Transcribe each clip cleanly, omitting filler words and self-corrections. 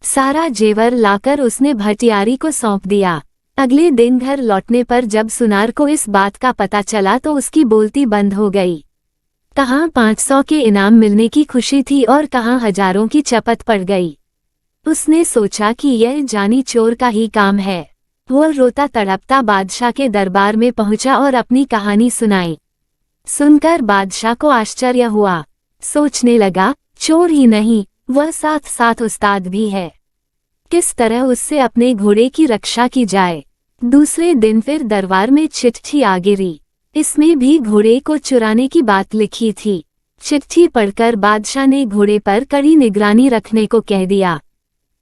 सारा जेवर लाकर उसने भटियारी को सौंप दिया। अगले दिन घर लौटने पर जब सुनार को इस बात का पता चला तो उसकी बोलती बंद हो गई। कहाँ 500 के इनाम मिलने की खुशी थी और कहाँ हजारों की चपत पड़ गई। उसने सोचा कि यह जानी चोर का ही काम है। वह रोता तड़पता बादशाह के दरबार में पहुंचा और अपनी कहानी सुनाई। सुनकर बादशाह को आश्चर्य हुआ। सोचने लगा, चोर ही नहीं, वह साथ साथ उस्ताद भी है। किस तरह उससे अपने घोड़े की रक्षा की जाए। दूसरे दिन फिर दरबार में चिट्ठी आ गिरी। इसमें भी घोड़े को चुराने की बात लिखी थी। चिट्ठी पढ़कर बादशाह ने घोड़े पर कड़ी निगरानी रखने को कह दिया।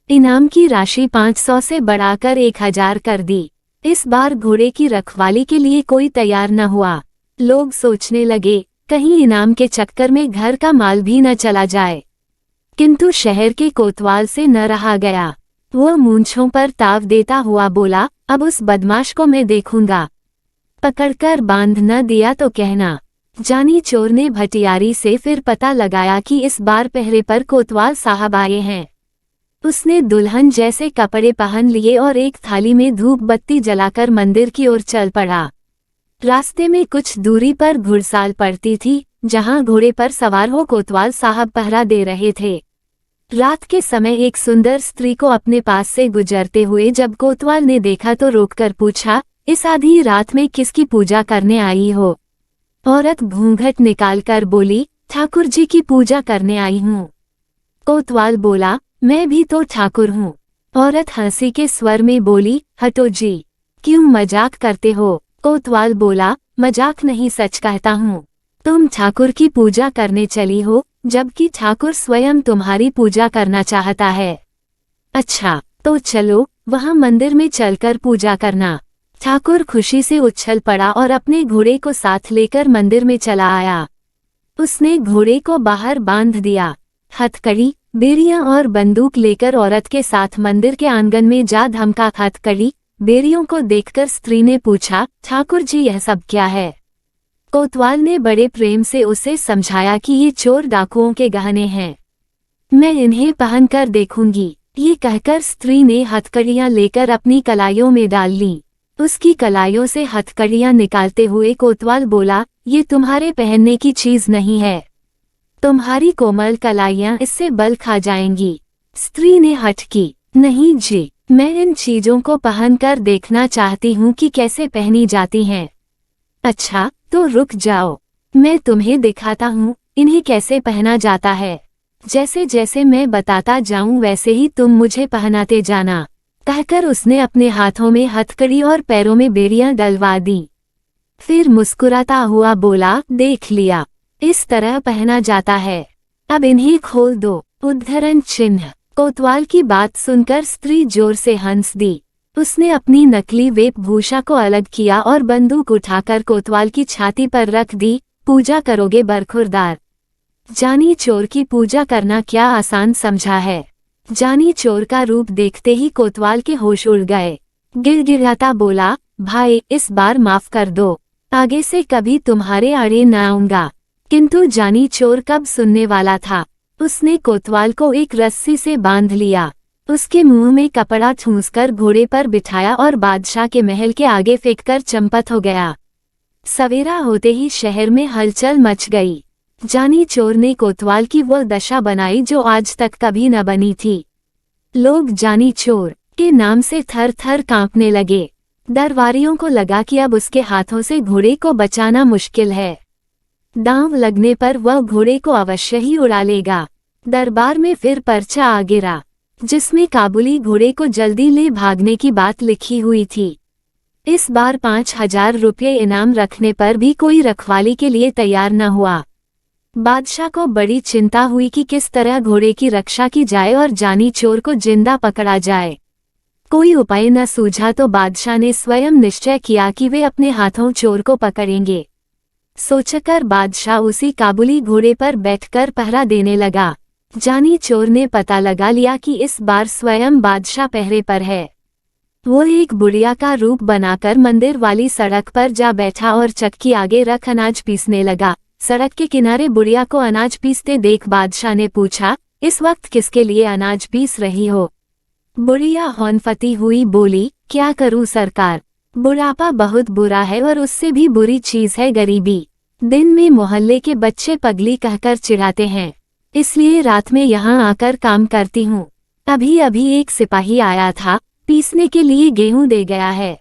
इनाम की राशि 500 से बढ़ाकर 1000 कर दी। इस बार घोड़े की रखवाली के लिए कोई तैयार न हुआ। लोग सोचने लगे, कहीं इनाम के चक्कर में घर का माल भी न चला जाए। किंतु शहर के कोतवाल से न रहा गया। वह मूंछों पर ताव देता हुआ बोला, अब उस बदमाश को मैं देखूंगा। पकड़कर बांध न दिया तो कहना। जानी चोर ने भटियारी से फिर पता लगाया कि इस बार पहरे पर कोतवाल साहब आए हैं। उसने दुल्हन जैसे कपड़े पहन लिए और एक थाली में धूप बत्ती जलाकर मंदिर की ओर चल पड़ा। रास्ते में कुछ दूरी पर घुड़साल पड़ती थी, जहां घोड़े पर सवार हो कोतवाल साहब पहरा दे रहे थे। रात के समय एक सुंदर स्त्री को अपने पास से गुजरते हुए जब कोतवाल ने देखा तो रोककर पूछा, इस आधी रात में किसकी पूजा करने आई हो? औरत घूंघट निकालकर बोली, ठाकुर जी की पूजा करने आई हूँ। कोतवाल बोला, मैं भी तो ठाकुर हूँ। औरत हंसी के स्वर में बोली, हटो जी, क्यों मजाक करते हो? कोतवाल बोला, मजाक नहीं, सच कहता हूँ। तुम ठाकुर की पूजा करने चली हो, जबकि ठाकुर स्वयं तुम्हारी पूजा करना चाहता है। अच्छा, तो चलो, वहाँ मंदिर में चलकर पूजा करना। ठाकुर खुशी से उछल पड़ा और अपने घोड़े को साथ लेकर मंदिर में चला आया। उसने घोड़े को बाहर बांध दिया। हथकड़ी, बेड़ियां और बंदूक लेकर औरत के साथ मंदिर के आंगन में जा धमका। हथकड़ी, बेड़ियों को देखकर स्त्री ने पूछा, ठाकुर जी यह सब क्या है? कोतवाल ने बड़े प्रेम से उसे समझाया कि ये चोर डाकुओं के गहने हैं, मैं इन्हें पहनकर देखूंगी। ये कहकर स्त्री ने हथकड़ियां लेकर अपनी कलाइयों में डाल ली। उसकी कलाइयों से हथकड़ियां निकालते हुए कोतवाल बोला, ये तुम्हारे पहनने की चीज नहीं है। तुम्हारी कोमल कलाइयां इससे बल खा जाएंगी। स्त्री ने हठ की, नहीं जी, मैं इन चीजों को पहनकर देखना चाहती हूँ कि कैसे पहनी जाती हैं। अच्छा, तो रुक जाओ, मैं तुम्हें दिखाता हूँ इन्हें कैसे पहना जाता है। जैसे जैसे मैं बताता जाऊं वैसे ही तुम मुझे पहनाते जाना। कहकर उसने अपने हाथों में हथकड़ी और पैरों में बेड़ियां डलवा दी। फिर मुस्कुराता हुआ बोला, देख लिया, इस तरह पहना जाता है। अब इन्हें खोल दो। उद्धरण चिन्ह। कोतवाल की बात सुनकर स्त्री जोर से हंस दी। उसने अपनी नकली वेशभूषा को अलग किया और बंदूक उठाकर कोतवाल की छाती पर रख दी। पूजा करोगे बरखुरदार? जानी चोर की पूजा करना क्या आसान समझा है? जानी चोर का रूप देखते ही कोतवाल के होश उड़ गए। गिड़गिड़ाता बोला, भाई इस बार माफ कर दो, आगे से कभी तुम्हारे आड़े न आऊंगा। किंतु जानी चोर कब सुनने वाला था। उसने कोतवाल को एक रस्सी से बांध लिया, उसके मुंह में कपड़ा ठूंसकर घोड़े पर बिठाया और बादशाह के महल के आगे फेंककर चंपत हो गया। सवेरा होते ही शहर में हलचल मच गई। जानी चोर ने कोतवाल की वह दशा बनाई जो आज तक कभी न बनी थी। लोग जानी चोर के नाम से थर थर कांपने लगे। दरबारियों को लगा कि अब उसके हाथों से घोड़े को बचाना मुश्किल है। दांव लगने पर वह घोड़े को अवश्य ही उड़ा लेगा। दरबार में फिर पर्चा आ गिरा, जिसमें काबुली घोड़े को जल्दी ले भागने की बात लिखी हुई थी। इस बार 5000 रुपये इनाम रखने पर भी कोई रखवाली के लिए तैयार न हुआ। बादशाह को बड़ी चिंता हुई कि किस तरह घोड़े की रक्षा की जाए और जानी चोर को जिंदा पकड़ा जाए। कोई उपाय न सूझा तो बादशाह ने स्वयं निश्चय किया कि वे अपने हाथों चोर को पकड़ेंगे। सोचकर बादशाह उसी काबुली घोड़े पर बैठकर पहरा देने लगा। जानी चोर ने पता लगा लिया कि इस बार स्वयं बादशाह पहरे पर है। वो एक बुढ़िया का रूप बनाकर मंदिर वाली सड़क पर जा बैठा और चक्की आगे रख अनाज पीसने लगा। सड़क के किनारे बुढ़िया को अनाज पीसते देख बादशाह ने पूछा, इस वक्त किसके लिए अनाज पीस रही हो? बुढ़िया हौनफती हुई बोली, क्या करूं सरकार, बुढ़ापा बहुत बुरा है और उससे भी बुरी चीज है गरीबी। दिन में मोहल्ले के बच्चे पगली कहकर चिढ़ाते हैं, इसलिए रात में यहाँ आकर काम करती हूँ। अभी अभी एक सिपाही आया था, पीसने के लिए गेहूं दे गया है,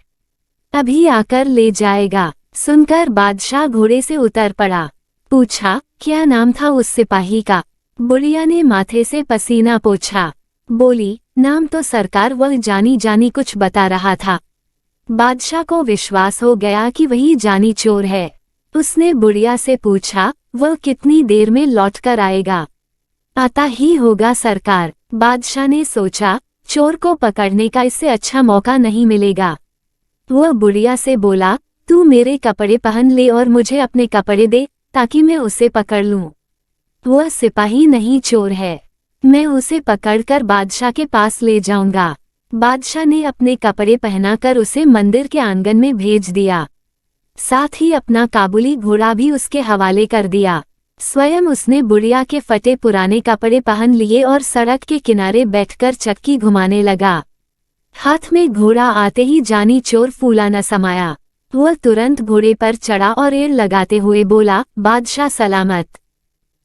अभी आकर ले जाएगा। सुनकर बादशाह घोड़े से उतर पड़ा। पूछा, क्या नाम था उस सिपाही का? बुढ़िया ने माथे से पसीना पोंछा। बोली, नाम तो सरकार वह जानी जानी कुछ बता रहा था। बादशाह को विश्वास हो गया कि वही जानी चोर है। उसने बुढ़िया से पूछा, वह कितनी देर में लौट कर आएगा? आता ही होगा सरकार। बादशाह ने सोचा, चोर को पकड़ने का इससे अच्छा मौका नहीं मिलेगा। वह बुढ़िया से बोला, तू मेरे कपड़े पहन ले और मुझे अपने कपड़े दे ताकि मैं उसे पकड़ लूं। वह सिपाही नहीं चोर है, मैं उसे पकड़कर बादशाह के पास ले जाऊंगा। बादशाह ने अपने कपड़े पहनाकर उसे मंदिर के आंगन में भेज दिया, साथ ही अपना काबुली घोड़ा भी उसके हवाले कर दिया। स्वयं उसने बुढ़िया के फटे पुराने कपड़े पहन लिए और सड़क के किनारे बैठकर चक्की घुमाने लगा। हाथ में घोड़ा आते ही जानी चोर फूला न समाया। वह तुरंत घोड़े पर चढ़ा और एड़ लगाते हुए बोला, बादशाह सलामत,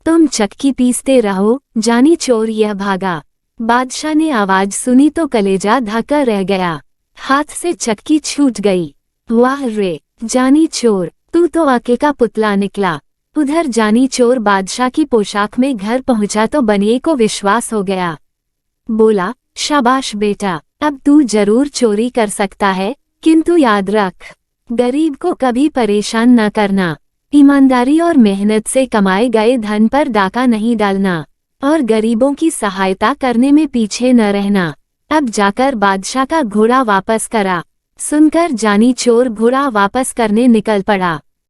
तुम चक्की पीसते रहो। जानी चोर यह भागा। बादशाह ने आवाज सुनी तो कलेजा धक्का रह गया, हाथ से चक्की छूट गई। वाह रे जानी चोर, तू तो आके का पुतला निकला। उधर जानी चोर बादशाह की पोशाक में घर पहुंचा तो बनिए को विश्वास हो गया। बोला, शाबाश बेटा, अब तू जरूर चोरी कर सकता है, किंतु याद रख, गरीब को कभी परेशान न करना। ईमानदारी और मेहनत से कमाए गए धन पर डाका नहीं डालना और गरीबों की सहायता करने में पीछे न रहना। अब जाकर बादशाह का घोड़ा वापस करा। सुनकर जानी चोर घोड़ा वापस करने निकल पड़ा।